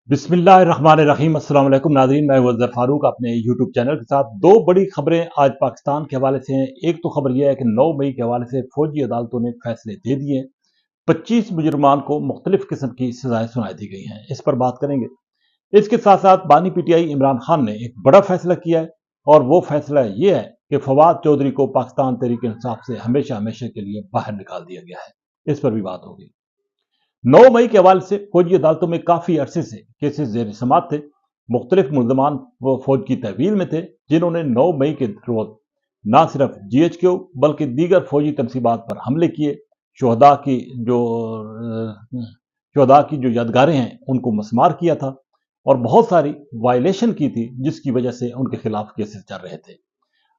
बिस्मिल्लाहिर्रहमानिर्रहीम। अस्सलाम वालेकुम नाज़रीन, मैं वज़ीर फारूक अपने यूट्यूब चैनल के साथ दो बड़ी खबरें आज पाकिस्तान के हवाले से हैं। एक तो खबर यह है कि 9 मई के हवाले से फौजी अदालतों ने फैसले दे दिए। 25 मुजरमान को मुख्तलिफ किस्म की सजाएं सुनाई दी गई हैं, इस पर बात करेंगे। इसके साथ साथ बानी पीटीआई इमरान खान ने एक बड़ा फैसला किया है, और वो फैसला ये है कि फवाद चौधरी को पाकिस्तान तहरीक इंसाफ से हमेशा हमेशा के लिए बाहर निकाल दिया गया है। इस पर भी बात होगी। 9 मई के हवाले से फौजी अदालतों में काफी अरसे से केसेस जेर समात थे। मुख्तलिफ मुल्जमान वो फौज की तहवील में थे, जिन्होंने 9 मई के रोज न सिर्फ GHQ बल्कि दीगर फौजी तनसीबात पर हमले किए, शहदा की जो शहदा की जो यादगारें हैं उनको मसमार किया था, और बहुत सारी वायलेशन की थी, जिसकी वजह से उनके खिलाफ केसेस चल रहे थे।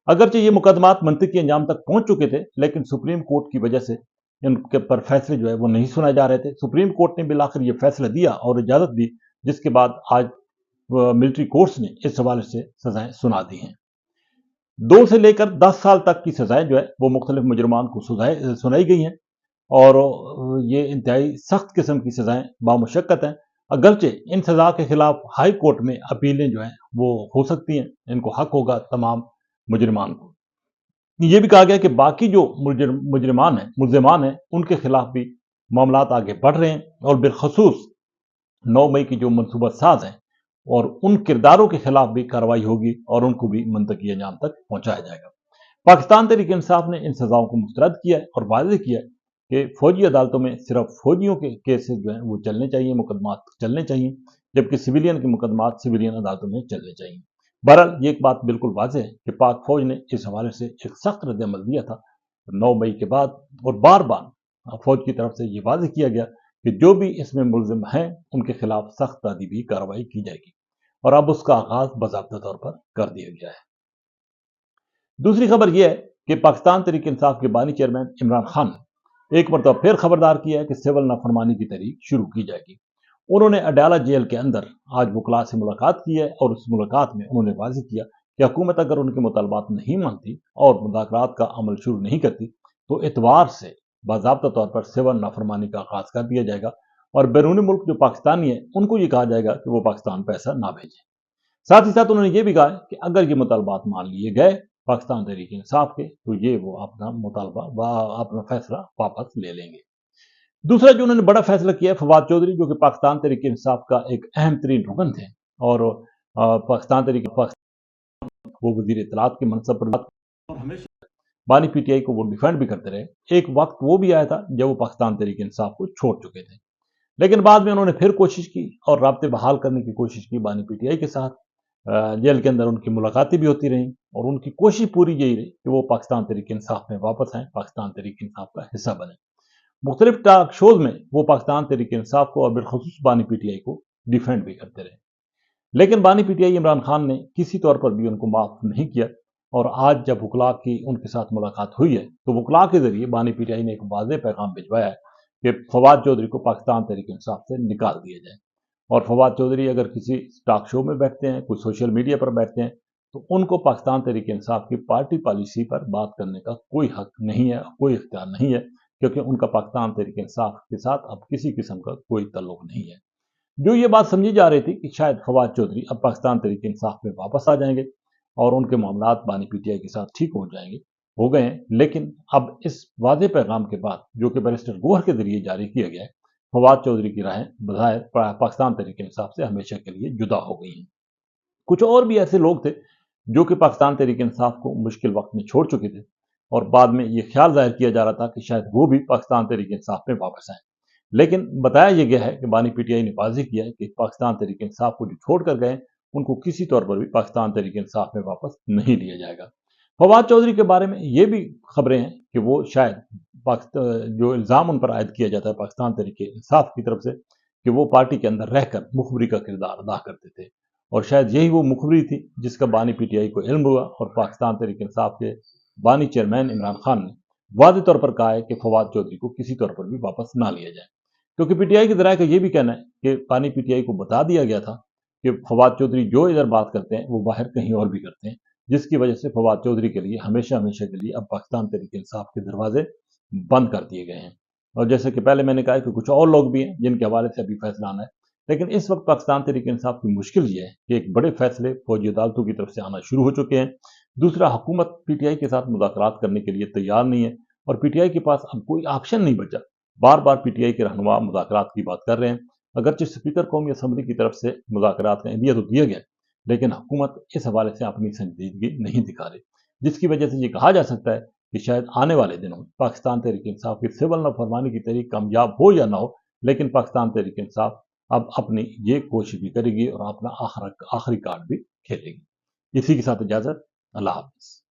अगरचे ये मुकदमात मंतकी अंजाम तक पहुंच चुके थे, लेकिन सुप्रीम कोर्ट की वजह से इनके पर फैसले जो है वो नहीं सुनाए जा रहे थे। सुप्रीम कोर्ट ने बिलाखिर ये फैसला दिया और इजाजत दी, जिसके बाद आज मिलिट्री कोर्ट्स ने इस हवाले से सजाएं सुना दी हैं। 2 से लेकर 10 साल तक की सजाएं जो है वो मुख्तलिफ मुजरमान को सुनाई गई हैं, और ये इंतहाई सख्त किस्म की सजाएं बामुशक्कत हैं। अगरचे इन सजा के खिलाफ हाई कोर्ट में अपीलें जो हैं वो हो सकती हैं, इनको हक होगा तमाम मुजरमान को। ये भी कहा गया कि बाकी जो मुलजमान हैं उनके खिलाफ भी मामलात आगे बढ़ रहे हैं, और बिलखसूस 9 मई की जो मनसूबा साज हैं और उन किरदारों के खिलाफ भी कार्रवाई होगी, और उनको भी मंतकी अंजाम तक पहुंचाया जाएगा। पाकिस्तान तहरीक इंसाफ ने इन सजाओं को मुस्तरद किया है और वाज़ेह किया है कि फौजी अदालतों में सिर्फ फौजियों के केसेस जो हैं वो चलने चाहिए, मुकदमात चलने चाहिए, जबकि सिविलियन के मुकदमात सिविलियन अदालतों में चलने चाहिए। बहरहाल ये एक बात बिल्कुल वाज़ेह है कि पाक फौज ने इस हवाले से एक सख्त रद्दअमल दिया था 9 मई के बाद, और बार बार फौज की तरफ से ये वाज़ेह किया गया कि जो भी इसमें मुलजिम हैं उनके खिलाफ सख्त तादीबी कार्रवाई की जाएगी, और अब उसका आगाज बाज़ाब्ता तौर पर कर दिया गया है। दूसरी खबर यह है कि पाकिस्तान तहरीक इंसाफ के बानी चेयरमैन इमरान खान ने एक मरतबा फिर खबरदार किया है कि सिविल नाफरमानी की तहरीक शुरू की जाएगी। उन्होंने अडाला जेल के अंदर आज वकला से मुलाकात की है, और उस मुलाकात में उन्होंने वाज़ेह किया कि हुकूमत अगर उनके मुतालबात नहीं मानती और मुज़ाकरात का अमल शुरू नहीं करती, तो इतवार से बाज़ाब्ता तौर पर सिविल नाफरमानी का आगाज कर दिया जाएगा, और बैरून मुल्क जो पाकिस्तानी है उनको ये कहा जाएगा कि वो पाकिस्तान पैसा ना भेजें। साथ ही साथ उन्होंने ये भी कहा है कि अगर ये मुतालबात मान लिए गए पाकिस्तान तहरीक इंसाफ के, तो ये वो अपना मुतालबा अपना फैसला वापस ले लेंगे। दूसरा जो उन्होंने बड़ा फैसला किया है, फवाद चौधरी जो कि पाकिस्तान तहरीक इंसाफ का एक अहम तरीन रुकन थे, और पाकिस्तान तहरीक वो वजीर इत्तलात के मनसब पर और हमेशा बानी पीटीआई को वो डिफेंड भी करते रहे। एक वक्त वो भी आया था जब वो पाकिस्तान तहरीक इंसाफ को छोड़ चुके थे, लेकिन बाद में उन्होंने फिर कोशिश की और राब्ते बहाल करने की कोशिश की बानी पीटीआई के साथ। जेल के अंदर उनकी मुलाकातें भी होती रहीं, और उनकी कोशिश पूरी यही रही कि वो पाकिस्तान तहरीक इंसाफ में वापस आए, पाकिस्तान तहरीक इंसाफ का हिस्सा बने। मुख्तलिफ टॉक शोज में वो पाकिस्तान तहरीक इंसाफ को और बिलखसूस बानी पीटीआई को डिफेंड भी करते रहे, लेकिन बानी पीटीआई इमरान खान ने किसी तौर पर भी उनको माफ नहीं किया। और आज जब वकला की उनके साथ मुलाकात हुई है, तो वकला के जरिए बानी पीटीआई ने एक वाज़ेह पैगाम भिजवाया है कि फवाद चौधरी को पाकिस्तान तहरीक इंसाफ से निकाल दिया जाए। और फवाद चौधरी अगर किसी टॉक शो में बैठते हैं, कोई सोशल मीडिया पर बैठते हैं, तो उनको पाकिस्तान तहरीक इंसाफ की पार्टी पॉलिसी पर बात करने का कोई हक नहीं है, कोई इख्तियार नहीं है, क्योंकि उनका पाकिस्तान तहरीक इंसाफ के साथ अब किसी किस्म का कोई ताल्लुक नहीं है। जो ये बात समझी जा रही थी कि शायद फवाद चौधरी अब पाकिस्तान तहरीक इंसाफ में वापस आ जाएंगे और उनके मामलात बानी पीटीआई के साथ ठीक हो गए हैं, लेकिन अब इस वादे पैगाम के बाद जो कि बैरिस्टर गोहर के जरिए जारी किया गया है, फवाद चौधरी की राहें बज़ाहिर पाकिस्तान तहरीक इंसाफ से हमेशा के लिए जुदा हो गई हैं। कुछ और भी ऐसे लोग थे जो कि पाकिस्तान तहरीक इंसाफ को मुश्किल वक्त में छोड़ चुके थे, और बाद में ये ख्याल जाहिर किया जा रहा था कि शायद वो भी पाकिस्तान तहरीक इंसाफ में वापस आए। लेकिन बताया यह गया है कि बानी पीटीआई ने वाज़ेह किया है कि पाकिस्तान तहरीक इंसाफ को जो छोड़ कर गए उनको किसी तौर पर भी पाकिस्तान तहरीक इंसाफ में वापस नहीं लिया जाएगा। फवाद चौधरी के बारे में ये भी खबरें हैं कि वो शायद जो इल्ज़ाम उन पर आयद किया जाता है पाकिस्तान तहरीक इंसाफ की तरफ से कि वो पार्टी के अंदर रहकर मुखबरी का किरदार अदा करते थे, और शायद यही वो मुखबरी थी जिसका बानी पीटीआई को इल्म हुआ, और पाकिस्तान तहरीक इंसाफ के बानी चेयरमैन इमरान खान ने वाज़ेह तौर पर कहा है कि फवाद चौधरी को किसी तौर पर भी वापस ना लिया जाए, क्योंकि पीटीआई के जराये का यह भी कहना है कि बानी पीटीआई को बता दिया गया था कि फवाद चौधरी जो इधर बात करते हैं वो बाहर कहीं और भी करते हैं, जिसकी वजह से फवाद चौधरी के लिए हमेशा हमेशा के लिए अब पाकिस्तान तहरीक इंसाफ के दरवाजे बंद कर दिए गए हैं। और जैसे कि पहले मैंने कहा कि कुछ और लोग भी हैं जिनके हवाले से अभी फैसला आना है, لیکن اس وقت پاکستان تحریک انصاف کی مشکل یہ ہے کہ ایک بڑے فیصلے فوجی عدالتوں کی طرف سے آنا شروع ہو چکے ہیں. دوسرا، حکومت پی ٹی آئی کے ساتھ مذاکرات کرنے کے لیے تیار نہیں ہے اور پی ٹی آئی کے پاس اب کوئی آپشن نہیں بچا. بار بار پی ٹی آئی کے رہنما مذاکرات کی بات کر رہے ہیں. اگرچہ اسپیکر قومی اسمبلی کی طرف سے مذاکرات کا عندیہ تو دیا گیا، لیکن حکومت اس حوالے سے اپنی سنجیدگی نہیں دکھا رہی، جس کی وجہ سے یہ کہا جا سکتا ہے کہ شاید آنے والے دنوں میں پاکستان تحریک انصاف کی سول نافرمانی کی تحریک کامیاب ہو یا نہ ہو، لیکن پاکستان تحریک انصاف اب اپنی یہ کوشش بھی کرے گی اور اپنا آخری کارڈ بھی کھیلے گی. اسی کے ساتھ اجازت. اللہ حافظ.